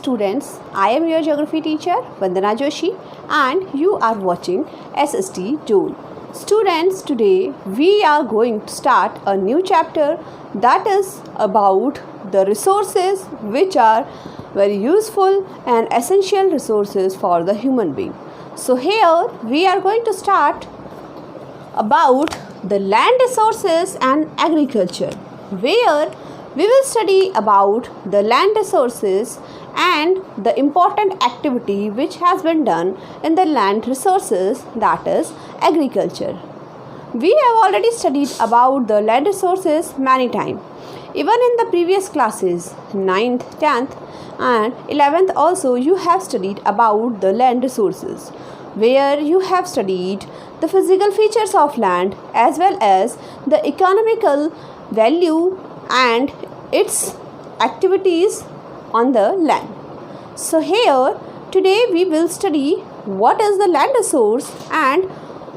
students, I am your geography teacher Vandana Joshi and you are watching SST Joule. Students, today we are going to start a new chapter that is about the resources which are very useful and essential resources for the human being. So here we are going to start about the land resources and agriculture, where we will study about the land resources and the important activity which has been done in the land resources, that is agriculture. We have already studied about the land resources many times. Even in the previous classes, 9th, 10th and 11th also you have studied about the land resources, where you have studied the physical features of land as well as the economical value and its activities on the land. So here today we will study what is the land resource and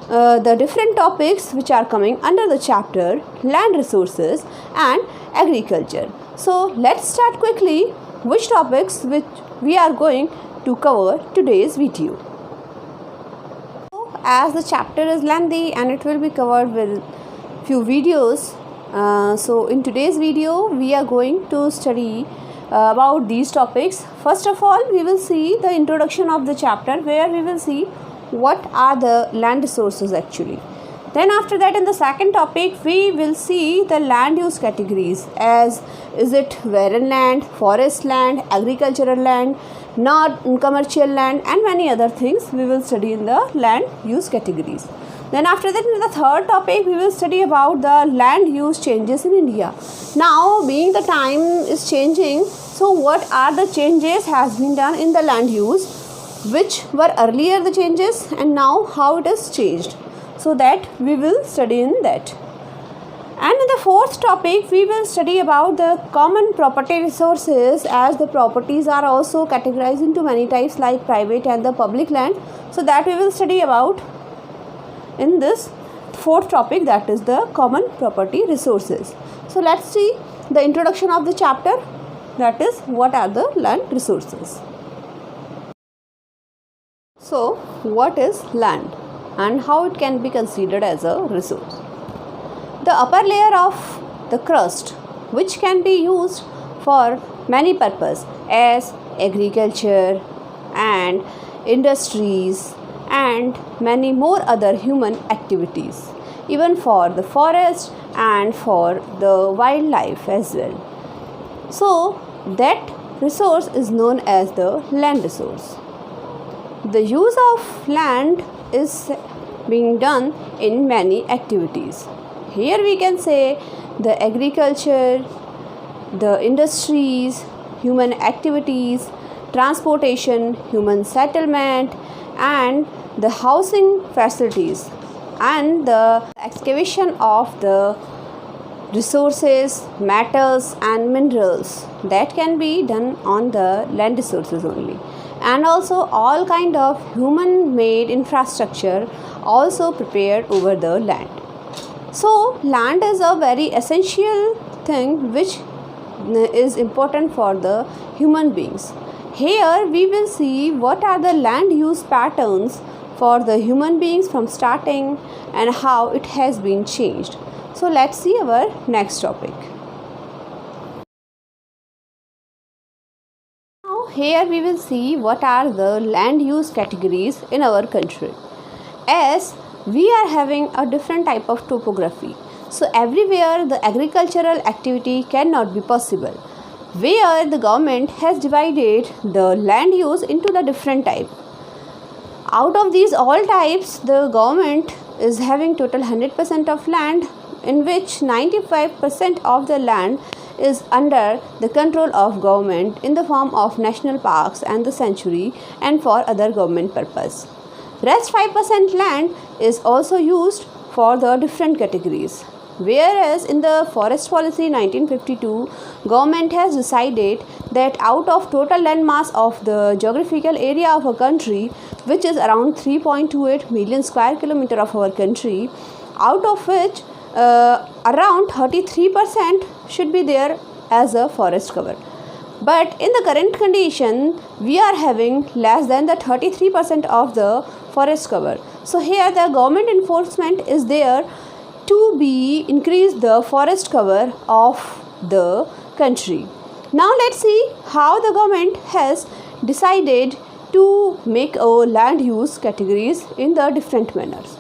the different topics which are coming under the chapter land resources and agriculture. So let's start quickly which topics which we are going to cover today's video. As the chapter is lengthy and it will be covered with few videos, so in today's video we are going to study about these topics. First of all, we will see the introduction of the chapter, where we will see what are the land resources actually. Then after that, in the second topic, we will see the land use categories, as is it barren land, forest land, agricultural land, not commercial land, and many other things we will study in the land use categories. Then after that, in the third topic, we will study about the land use changes in India. Now, being the time is changing, so what are the changes has been done in the land use, which were earlier the changes and now how it has changed. So that we will study in that. And in the fourth topic, we will study about the common property resources, as the properties are also categorized into many types like private and the public land. So that we will study about in this fourth topic, that is the common property resources. So let's see the introduction of the chapter, that is what are the land resources. So what is land and how it can be considered as a resource? The upper layer of the crust, which can be used for many purposes as agriculture and industries and many more other human activities, even for the forest and for the wildlife as well. So that resource is known as the land resource. The use of land is being done in many activities. Here we can say the agriculture, the industries, human activities, transportation, human settlement, and the housing facilities, and the excavation of the resources, metals and minerals that can be done on the land resources only. And also all kind of human made infrastructure also prepared over the land. So land is a very essential thing which is important for the human beings. Here we will see what are the land use patterns for the human beings from starting and how it has been changed. So let's see our next topic. Now here we will see what are the land use categories in our country. As we are having a different type of topography, so everywhere the agricultural activity cannot be possible, where the government has divided the land use into the different type. Out of these all types, the government is having total 100% of land, in which 95% of the land is under the control of government in the form of national parks and the sanctuary and for other government purpose. Rest 5% land is also used for the different categories. Whereas in the forest policy 1952, government has decided that out of total land mass of the geographical area of a country, which is around 3.28 million square kilometer of our country, out of which around 33% should be there as a forest cover. But in the current condition, we are having less than the 33% of the forest cover. So here the government enforcement is there to be increase the forest cover of the country. Now let's see how the government has decided to make our land use categories in the different manners.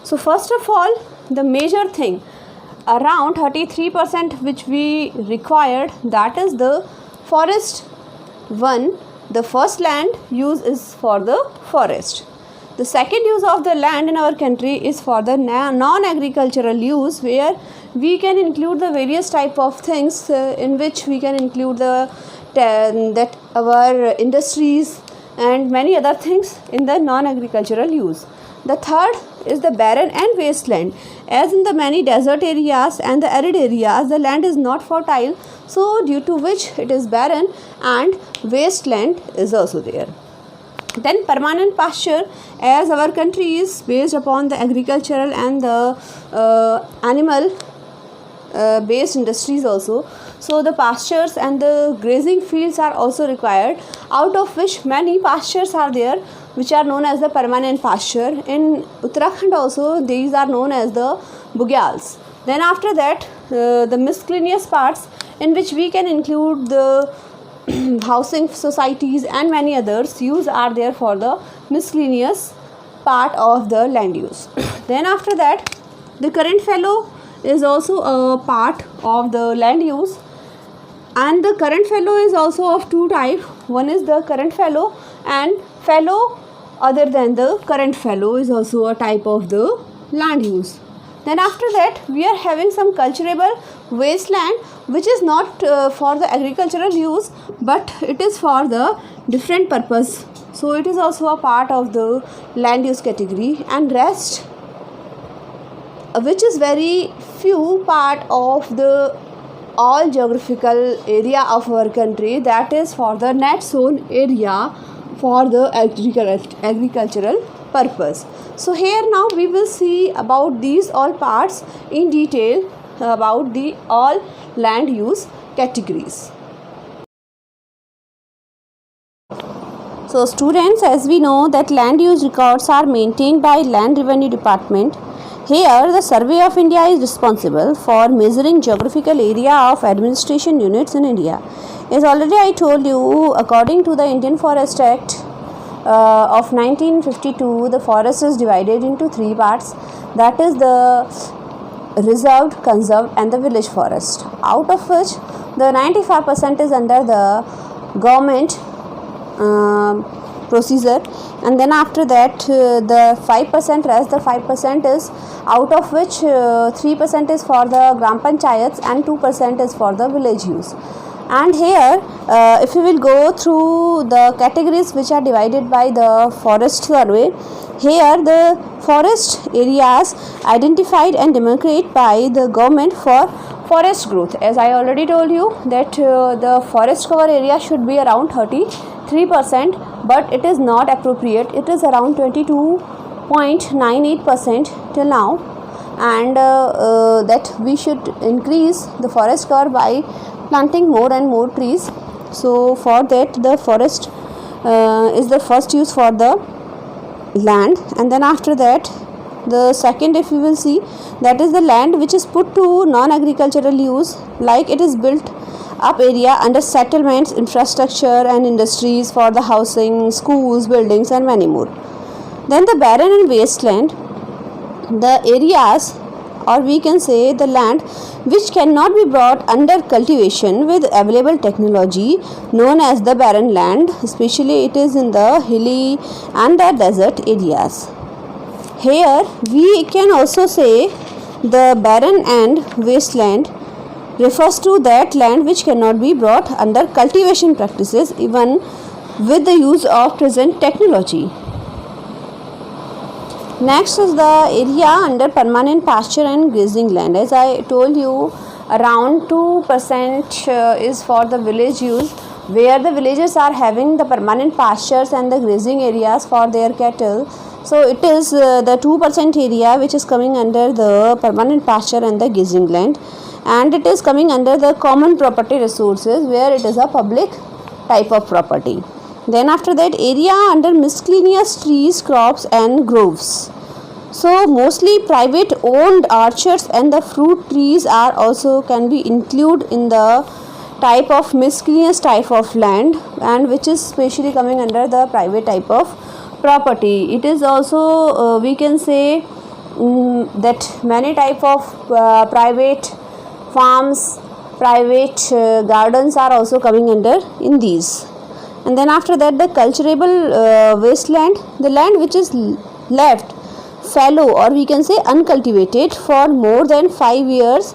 So first of all, the major thing, around 33% which we required, that is the forest one. The first land use is for the forest. The second use of the land in our country is for the non-agricultural use, where we can include the various type of things in which we can include that our industries and many other things in the non-agricultural use. The third is the barren and wasteland. As in the many desert areas and the arid areas, the land is not fertile, so due to which it is barren, and wasteland is also there. Then permanent pasture, as our country is based upon the agricultural and the animal based industries also, so the pastures and the grazing fields are also required, out of which many pastures are there which are known as the permanent pasture. In Uttarakhand also these are known as the bugyals. Then after that the miscellaneous parts, in which we can include the housing societies and many others use are there for the miscellaneous part of the land use. Then after that, the current fallow is also a part of the land use, and the current fallow is also of two types. One is the current fallow, and fallow other than the current fallow is also a type of the land use. Then after that, we are having some cultivable wasteland, which is not for the agricultural use, but it is for the different purpose. So it is also a part of the land use category. And rest, which is very few part of the all geographical area of our country, that is for the net zone area for the agricultural purpose. So here now we will see about these all parts in detail about the all land use categories. So students, as we know that land use records are maintained by Land Revenue Department. Here the Survey of India is responsible for measuring geographical area of administration units in India. As already I told you, according to the Indian Forest Act of 1952, the forest is divided into three parts, that is the reserved, conserved and the village forest, out of which the 95% is under the government procedure, and then after that the 5% rest, the 5% is out of which 3% is for the gram panchayats and 2% is for the village use. And here if we will go through the categories which are divided by the forest survey, here the forest areas identified and demarcated by the government for forest growth. As I already told you that the forest cover area should be around 33%, but it is not appropriate. It is around 22.98% till now, and that we should increase the forest cover by planting more and more trees. So for that the forest is the first use for the land, and then after that the second, if you will see, that is the land which is put to non-agricultural use, like it is built up area under settlements, infrastructure and industries for the housing, schools, buildings and many more. Then the barren and wasteland, the areas, or we can say the land which cannot be brought under cultivation with available technology, known as the barren land, especially it is in the hilly and the desert areas. Here we can also say the barren and wasteland refers to that land which cannot be brought under cultivation practices even with the use of present technology. Next is the area under permanent pasture and grazing land. As I told you, around 2% is for the village use, where the villagers are having the permanent pastures and the grazing areas for their cattle. So it is the 2% area which is coming under the permanent pasture and the grazing land. and it is coming under the common property resources, where it is a public type of property. Then after that, area under miscellaneous trees, crops and groves. So mostly private owned orchards and the fruit trees are also can be included in the type of miscellaneous type of land, and which is specially coming under the private type of property. It is also we can say that many type of private farms, private gardens are also coming under in these. And then after that, the cultivable wasteland, the land which is left fallow or we can say uncultivated for more than 5 years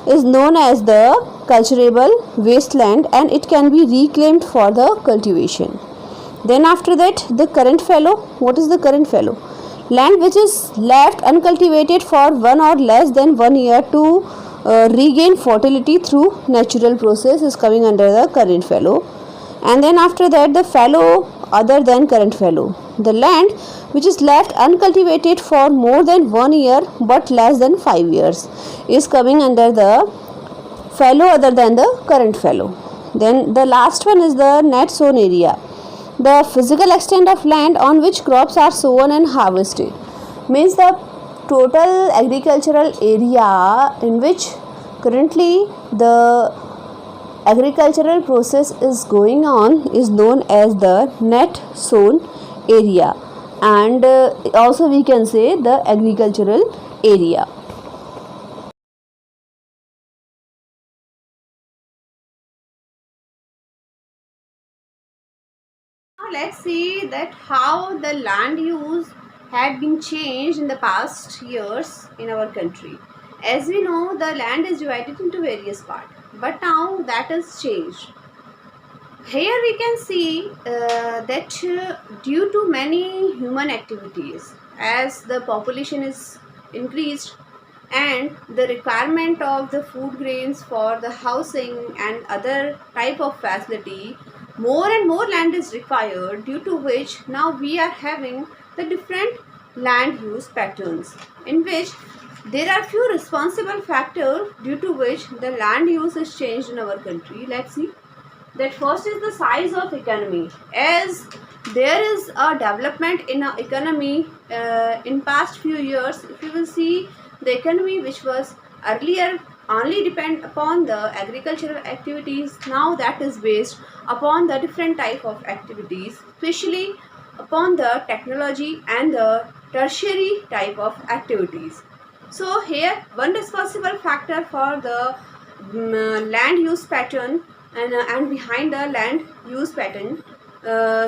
is known as the cultivable wasteland, and it can be reclaimed for the cultivation. Then after that, the current fallow. What is the current fallow? Land which is left uncultivated for 1 or less than 1 year to regain fertility through natural process is coming under the current fallow. And then after that, the fallow other than current fallow, the land which is left uncultivated for more than 1 year but less than 5 years is coming under the fallow other than the current fallow. Then the last one is the net sown area, the physical extent of land on which crops are sown and harvested, means the total agricultural area in which currently the agricultural process is going on is known as the net sown area, and also we can say the agricultural area. Now let's see that how the land use had been changed in the past years in our country. As we know, the land is divided into various parts, but now that has changed. Here we can see that due to many human activities, as the population is increased and the requirement of the food grains for the housing and other type of facility, more and more land is required, due to which now we are having the different land use patterns, in which there are few responsible factors due to which the land use is changed in our country. Let's see that first is the size of economy. As there is a development in our economy in past few years, if you will see the economy which was earlier only depend upon the agricultural activities, now that is based upon the different type of activities, especially upon the technology and the tertiary type of activities. So here one responsible factor for the land use pattern and behind the land use pattern,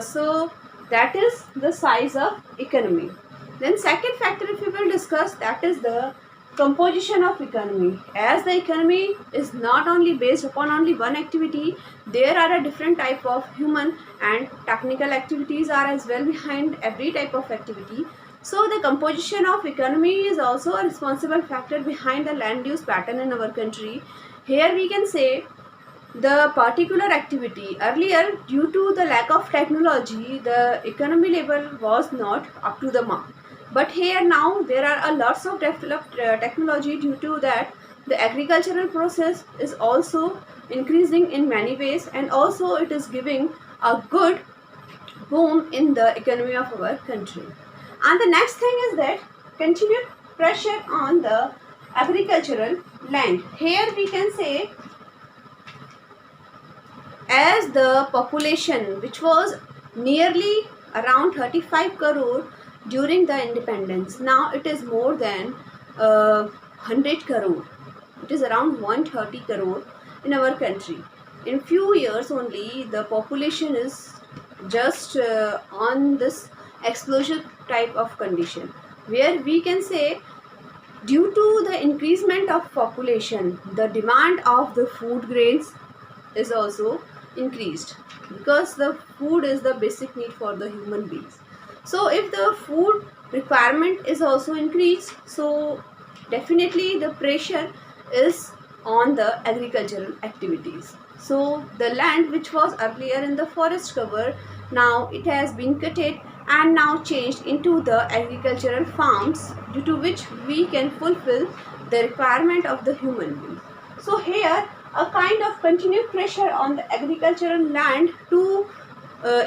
so that is the size of economy. Then second factor if we will discuss, that is the composition of economy. As the economy is not only based upon only one activity, there are a different type of human and technical activities are as well behind every type of activity. So the composition of economy is also a responsible factor behind the land use pattern in our country. Here we can say the particular activity earlier, due to the lack of technology, the economy level was not up to the mark. But here now there are a lots of developed technology, due to that the agricultural process is also increasing in many ways, and also it is giving a good boom in the economy of our country. And the next thing is that continued pressure on the agricultural land. Here we can say, as the population which was nearly around 35 crore during the independence, now it is more than 100 crore. It is around 130 crore in our country. In few years only the population is just on this explosion type of condition, where we can say due to the increasement of population, the demand of the food grains is also increased, because the food is the basic need for the human beings. So if the food requirement is also increased, so definitely the pressure is on the agricultural activities. So the land which was earlier in the forest cover, now it has been cutted and now changed into the agricultural farms, due to which we can fulfill the requirement of the human being. So here a kind of continued pressure on the agricultural land to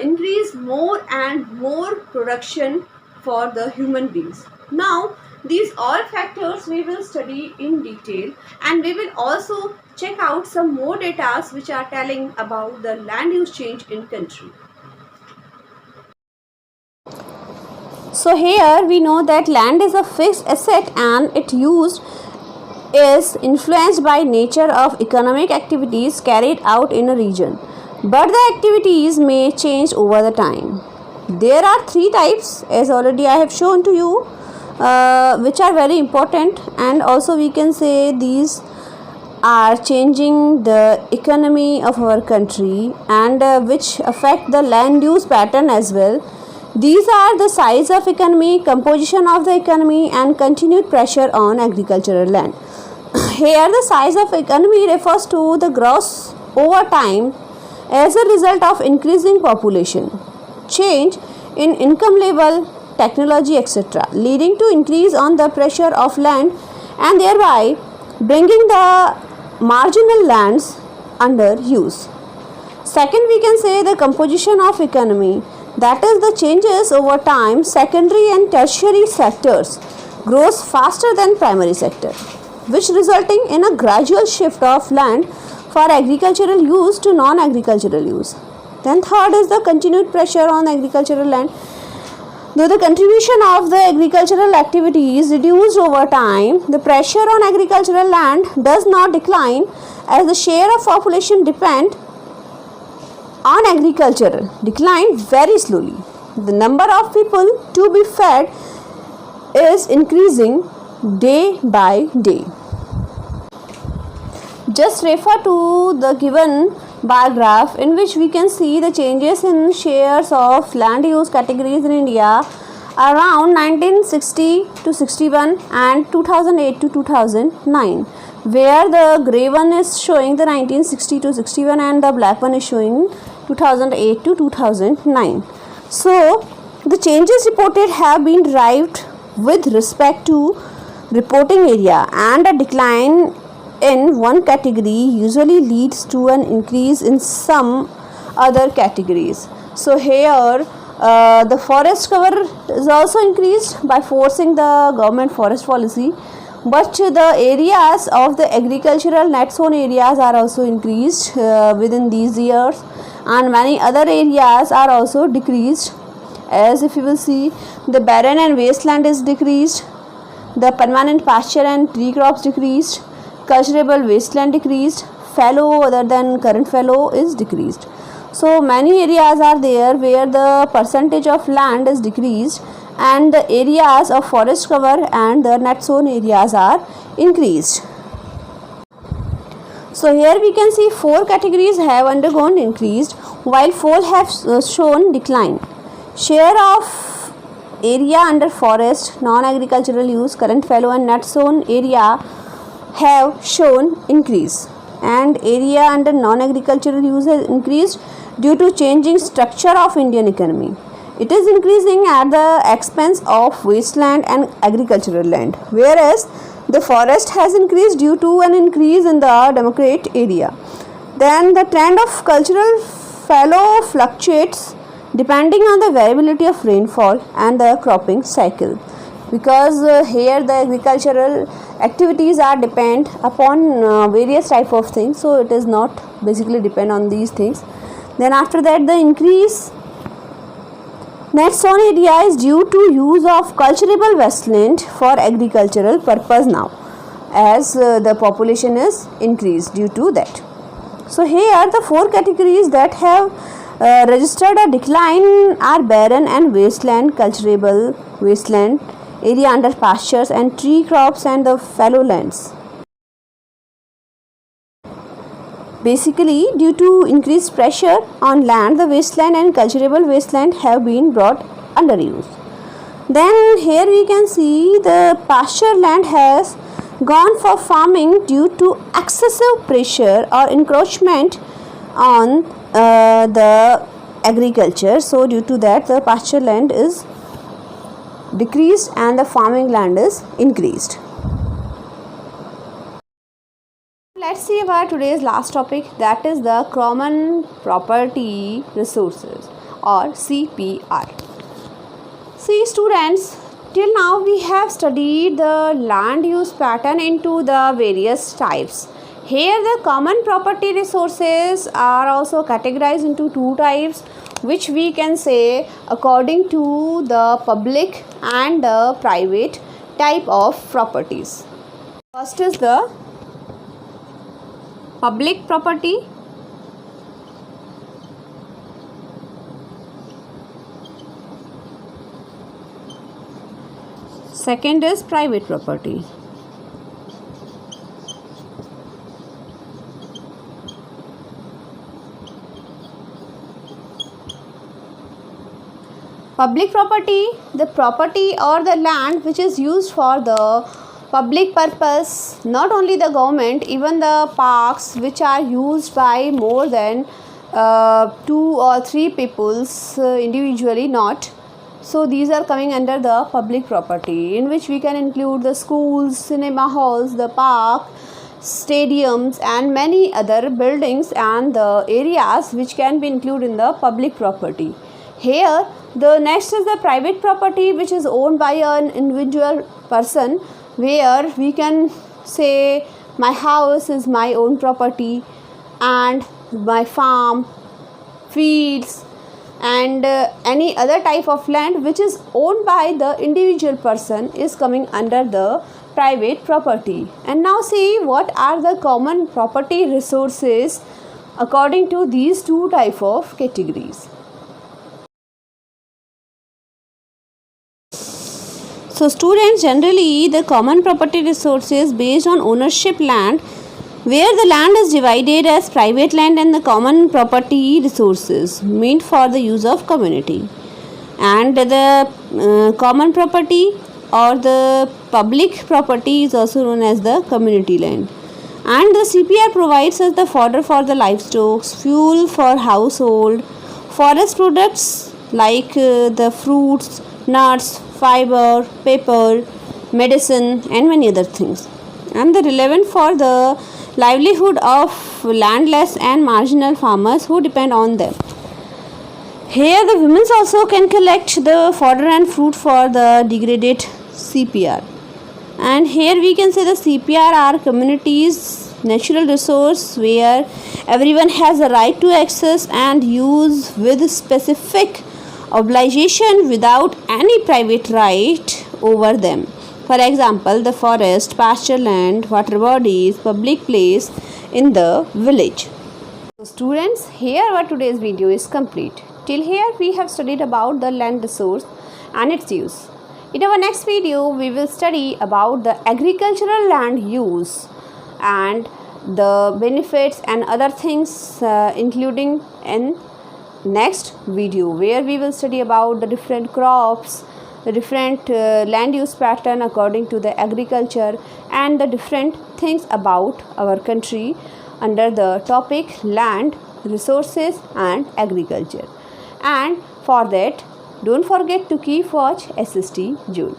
increase more and more production for the human beings. Now these all factors we will study in detail, and we will also check out some more data which are telling about the land use change in country. So here we know that land is a fixed asset and its use is influenced by nature of economic activities carried out in a region, but the activities may change over the time. There are three types, as already I have shown to you, which are very important, and also we can say these are changing the economy of our country and which affect the land use pattern as well. These are the size of economy, composition of the economy, and continued pressure on agricultural land. Here the size of economy refers to the growth over time as a result of increasing population, change in income level, technology, etc., leading to increase on the pressure of land and thereby bringing the marginal lands under use. Second, we can say the composition of economy, that is the changes over time. Secondary and tertiary sectors grows faster than primary sector, which resulting in a gradual shift of land for agricultural use to non-agricultural use. Then third is the continued pressure on agricultural land. Though the contribution of the agricultural activity is reduced over time, the pressure on agricultural land does not decline as the share of population depend on agriculture decline very slowly. The number of people to be fed is increasing day by day. Just refer to the given bar graph in which we can see the changes in shares of land use categories in India around 1960 to 61 and 2008 to 2009, where the grey one is showing the 1960 to 61 and the black one is showing 2008 to 2009. So the changes reported have been derived with respect to reporting area, and a decline in one category usually leads to an increase in some other categories. So here the forest cover is also increased by forcing the government forest policy, but the areas of the agricultural net zone areas are also increased within these years, and many other areas are also decreased. As if you will see, the barren and wasteland is decreased, the permanent pasture and tree crops decreased, cultivable wasteland decreased, fallow other than current fallow is decreased. So many areas are there where the percentage of land is decreased and the areas of forest cover and the net zone areas are increased. So here we can see 4 categories have undergone increased while 4 have shown decline. Share of area under forest, non-agricultural use, current fallow and net zone area have shown increase, and area under non-agricultural use has increased due to changing structure of Indian economy. It is increasing at the expense of wasteland and agricultural land, whereas the forest has increased due to an increase in the democrate area. Then the trend of cultural fallow fluctuates depending on the variability of rainfall and the cropping cycle, because here the agricultural activities are depend upon various type of things, so it is not basically depend on these things. Then after that, the increase net zone area is due to use of cultivable wasteland for agricultural purpose now, as the population is increased due to that. So here the 4 categories that have registered a decline are barren and wasteland, cultivable wasteland, area under pastures and tree crops, and the fallow lands. Basically, due to increased pressure on land, the wasteland and cultivable wasteland have been brought under use. Then here we can see the pasture land has gone for farming due to excessive pressure or encroachment on the agriculture. So due to that, the pasture land is decreased and the farming land is increased. let's see our today's last topic, that is the common property resources or CPR. See students, till now we have studied the land use pattern into the various types. Here the common property resources are also categorized into two types, which we can say according to the public and the private type of properties. First is the public property. Second is private property. Public property, the property or the land which is used for the public purpose, not only the government, even the parks which are used by more than 2 or 3 peoples individually, not. So these are coming under the public property, in which we can include the schools, cinema halls, the park, stadiums and many other buildings and the areas which can be included in the public property. Here the next is the private property, which is owned by an individual person, where we can say my house is my own property and my farm, fields and any other type of land which is owned by the individual person is coming under the private property. And now see what are the common property resources according to these two type of categories. So students, generally the common property resources based on ownership land, where the land is divided as private land and the common property resources meant for the use of community. And the common property or the public property is also known as the community land. And the CPR provides us the fodder for the livestock, fuel for household, forest products like the fruits, nuts, fiber, paper, medicine and many other things, and the relevant for the livelihood of landless and marginal farmers who depend on them. Here the women also can collect the fodder and fruit for the degraded CPR. And here we can say the CPR are communities' natural resource where everyone has a right to access and use with specific obligation without any private right over them. For example, the forest, pasture land, water bodies, public place in the village. So students, here our today's video is complete. Till here we have studied about the land resource and its use. In our next video we will study about the agricultural land use and the benefits and other things including in next video, where we will study about the different crops, the different land use pattern according to the agriculture and the different things about our country under the topic land, resources and agriculture. And for that, don't forget to keep watch SST June.